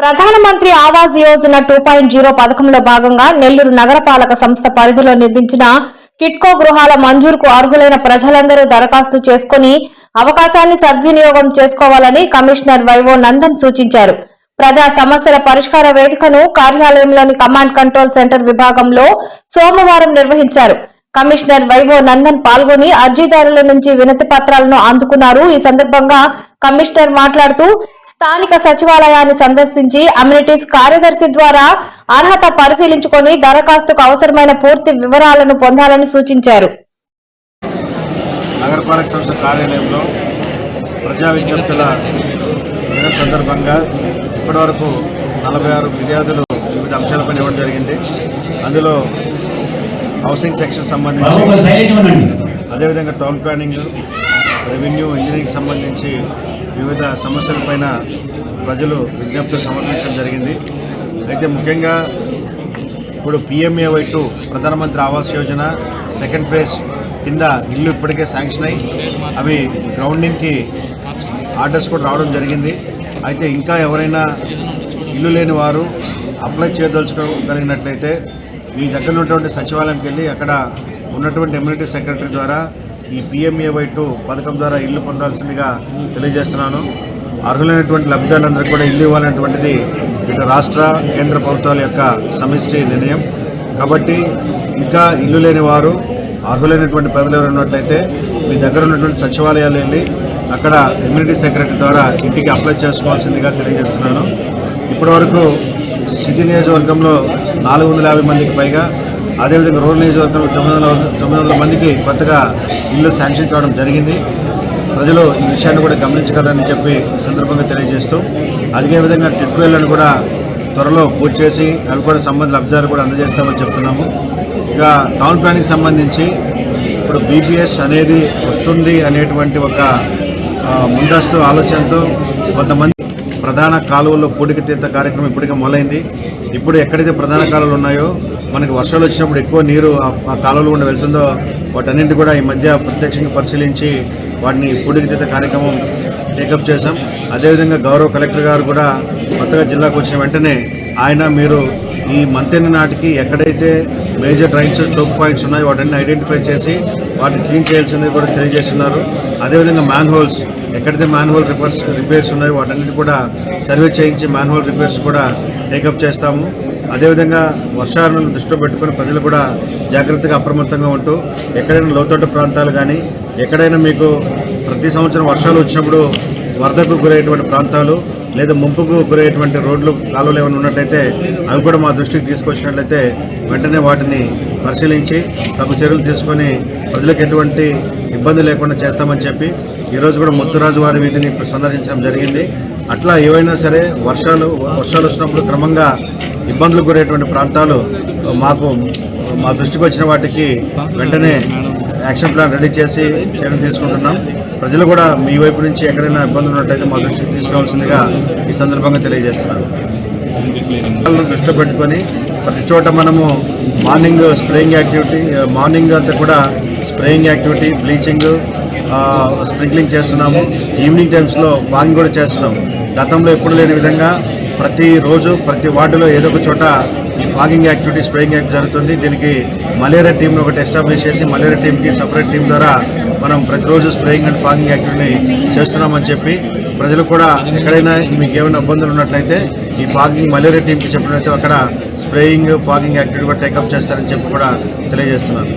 ప్రధానమంత్రి ఆవాస్ యోజన 2.0 పథకంలో భాగంగా నెల్లూరు నగరపాలక సంస్థ పరిధిలో నిర్మించిన టిడ్కో గృహాల మంజూరుకు అర్హులైన ప్రజలందరూ దరఖాస్తు చేసుకుని అవకాశాన్ని సద్వినియోగం చేసుకోవాలని కమిషనర్ వైవో నందన్ సూచించారు. ప్రజా సమస్యల పరిష్కార వేదికను కార్యాలయంలోని కమాండ్ కంట్రోల్ సెంటర్ విభాగంలో సోమవారం నిర్వహించారు. కమిషనర్ వైవో నందన్ పాల్గొని అర్జీదారుల నుంచి వినతి పత్రాలను అందుకున్నారు. ఈ సందర్భంగా కమిషనర్ మాట్లాడుతూ స్థానిక సచివాలయాన్ని సందర్శించి అమ్యూనిటీస్ కార్యదర్శి ద్వారా అర్హత పరిశీలించుకొని దరఖాస్తుకు అవసరమైన పూర్తి వివరాలను పొందాలని సూచించారు. నగరపాలక సంస్థ కార్యాలయంలో ప్రజా విజ్ఞప్తుల సందర్భంగా ఇప్పటివరకు 46 ఫిర్యాదులు వివిధ అంశాలపై ఇవ్వడం జరిగింది. అందులో హౌసింగ్ సెక్షన్ సంబంధించి, అదేవిధంగా టౌన్ ప్లానింగ్, రెవెన్యూ, ఇంజనీరింగ్ సంబంధించి వివిధ సమస్యలపైన ప్రజలు విజ్ఞప్తులు సమర్పించడం జరిగింది. అయితే ముఖ్యంగా ఇప్పుడు PMAY2 ప్రధానమంత్రి ఆవాస్ యోజన సెకండ్ ఫేజ్ కింద ఇల్లు ఇప్పటికే శాంక్షన్ అయ్యి అవి గ్రౌండింగ్కి ఆర్డర్స్ కూడా రావడం జరిగింది. అయితే ఇంకా ఎవరైనా ఇల్లు లేని వారు అప్లై చేయదలుచుకోగలిగినట్లయితే మీ దగ్గర ఉన్నటువంటి సచివాలయంకి వెళ్ళి అక్కడ ఉన్నటువంటి ఇమ్యూనిటీ సెక్రటరీ ద్వారా ఈ PMAY2 పథకం ద్వారా ఇల్లు పొందాల్సిందిగా తెలియజేస్తున్నాను. అర్హులైనటువంటి లబ్ధిదారులందరికీ కూడా ఇల్లు ఇవ్వాలనేటువంటిది ఇటు రాష్ట్ర కేంద్ర ప్రభుత్వాల యొక్క సమిష్టి నిర్ణయం. కాబట్టి ఇంకా ఇల్లు లేని వారు అర్హులైనటువంటి ప్రజలు ఎవరు ఉన్నట్లయితే మీ దగ్గర ఉన్నటువంటి సచివాలయాలు వెళ్ళి అక్కడ ఇమ్యూనిటీ సెక్రటరీ ద్వారా ఇంటికి అప్లై చేసుకోవాల్సిందిగా తెలియజేస్తున్నాను. ఇప్పటివరకు సిటీ నియోజకవర్గంలో 450 మందికి పైగా, అదేవిధంగా రూరల్ నియోజకవర్గంలో 900 మందికి కొత్తగా ఇల్లు శాంక్షన్ కావడం జరిగింది. ప్రజలు ఈ విషయాన్ని కూడా గమనించగలరని చెప్పి ఈ సందర్భంగా తెలియజేస్తూ, అదేవిధంగా టిడ్కోలను కూడా త్వరలో పూర్తి చేసి అవి కూడా సంబంధిత లబ్ధిదారులు కూడా అందజేస్తామని చెప్తున్నాము. ఇక టౌన్ ప్లానింగ్ సంబంధించి ఇప్పుడు BPS అనేది వస్తుంది అనేటువంటి ఒక ముందస్తు ఆలోచనతో కొంతమంది ప్రధాన కాలువల్లో పూడిక తీత కార్యక్రమం ఇప్పటికే మొదలైంది. ఇప్పుడు ఎక్కడైతే ప్రధాన కాలువలు ఉన్నాయో మనకి వర్షాలు వచ్చినప్పుడు ఎక్కువ నీరు ఆ కాలువలు గుండా వెళ్తుందో వాటన్నింటి కూడా ఈ మధ్య ప్రత్యక్షంగా పరిశీలించి వాటిని పూడిక తీత కార్యక్రమం టేకప్ చేశాం. అదేవిధంగా గౌరవ కలెక్టర్ గారు కూడా కొత్తగా జిల్లాకు వచ్చిన వెంటనే మీరు ఈ మంతెన నాటికి ఎక్కడైతే మేజర్ డ్రైన్స్ చోక్ పాయింట్స్ ఉన్నాయో వాటిని ఐడెంటిఫై చేసి వాటిని క్లీన్ చేయాల్సింది కూడా తెలియజేస్తున్నారు. అదేవిధంగా మ్యాన్ హోల్స్ ఎక్కడైతే మ్యాన్ హోల్ రిపేర్స్ ఉన్నాయో వాటన్నిటి కూడా సర్వే చేయించి మ్యాన్ హోల్ రిపేర్స్ కూడా టేకప్ చేస్తాము. అదేవిధంగా వర్షాలను దృష్టిలో పెట్టుకుని ప్రజలు కూడా జాగ్రత్తగా అప్రమత్తంగా ఉంటూ ఎక్కడైనా లోతట్టు ప్రాంతాలు కానీ ఎక్కడైనా మీకు ప్రతి సంవత్సరం వర్షాలు వచ్చినప్పుడు వరదకు గురయ్యేటువంటి ప్రాంతాలు లేదా ముంపుకు గురయ్యేటువంటి రోడ్లు కాలువలు ఏమైనా ఉన్నట్లయితే అవి కూడా మా దృష్టికి తీసుకొచ్చినట్లయితే వెంటనే వాటిని పరిశీలించి తగు చర్యలు తీసుకొని ప్రజలకు ఎటువంటి ఇబ్బంది లేకుండా చేస్తామని చెప్పి ఈరోజు కూడా ముత్తురాజు వారి వీధిని సందర్శించడం జరిగింది. అట్లా ఏవైనా సరే వర్షాలు వచ్చినప్పుడు క్రమంగా ఇబ్బందులకు గురయ్యేటువంటి ప్రాంతాలు మా దృష్టికి వచ్చిన వాటికి వెంటనే యాక్షన్ ప్లాన్ రెడీ చేసి చర్యలు తీసుకుంటున్నాం. ప్రజలు కూడా మీ వైపు నుంచి ఎక్కడైనా ఇబ్బందులు ఉన్నట్లయితే మా దృష్టికి తీసుకోవాల్సిందిగా ఈ సందర్భంగా తెలియజేస్తున్నాను. దృష్టిలో పెట్టుకొని ప్రతి చోట మనము మార్నింగ్ స్ప్రేయింగ్ యాక్టివిటీ, మార్నింగ్ అంతా కూడా స్ప్రేయింగ్ యాక్టివిటీ, బ్లీచింగ్, స్ప్రింక్లింగ్ చేస్తున్నాము. ఈవినింగ్ టైమ్స్లో ఫాగింగ్ కూడా చేస్తున్నాము. గతంలో ఎప్పుడు లేని విధంగా ప్రతిరోజు ప్రతి వార్డులో ఏదో ఒక చోట ఈ ఫాగింగ్ యాక్టివిటీ, స్ప్రేయింగ్ యాక్టివిటీ జరుగుతుంది. దీనికి మలేరియా టీంను ఒకటి ఎస్టాబ్లిష్ చేసి మలేరియా టీంకి సపరేట్ టీం ద్వారా మనం ప్రతిరోజు స్ప్రేయింగ్ అండ్ ఫాగింగ్ యాక్టివిటీని చేస్తున్నామని చెప్పి ప్రజలు కూడా ఎక్కడైనా మీకు ఏమైనా ఇబ్బందులు ఉన్నట్లయితే ఈ ఫాగింగ్ మలేరియా టీంకి చెప్పినట్లయితే అక్కడ స్ప్రేయింగ్, ఫాగింగ్ యాక్టివిటీ కూడా టేకప్ చేస్తారని చెప్పి కూడా తెలియజేస్తున్నాను.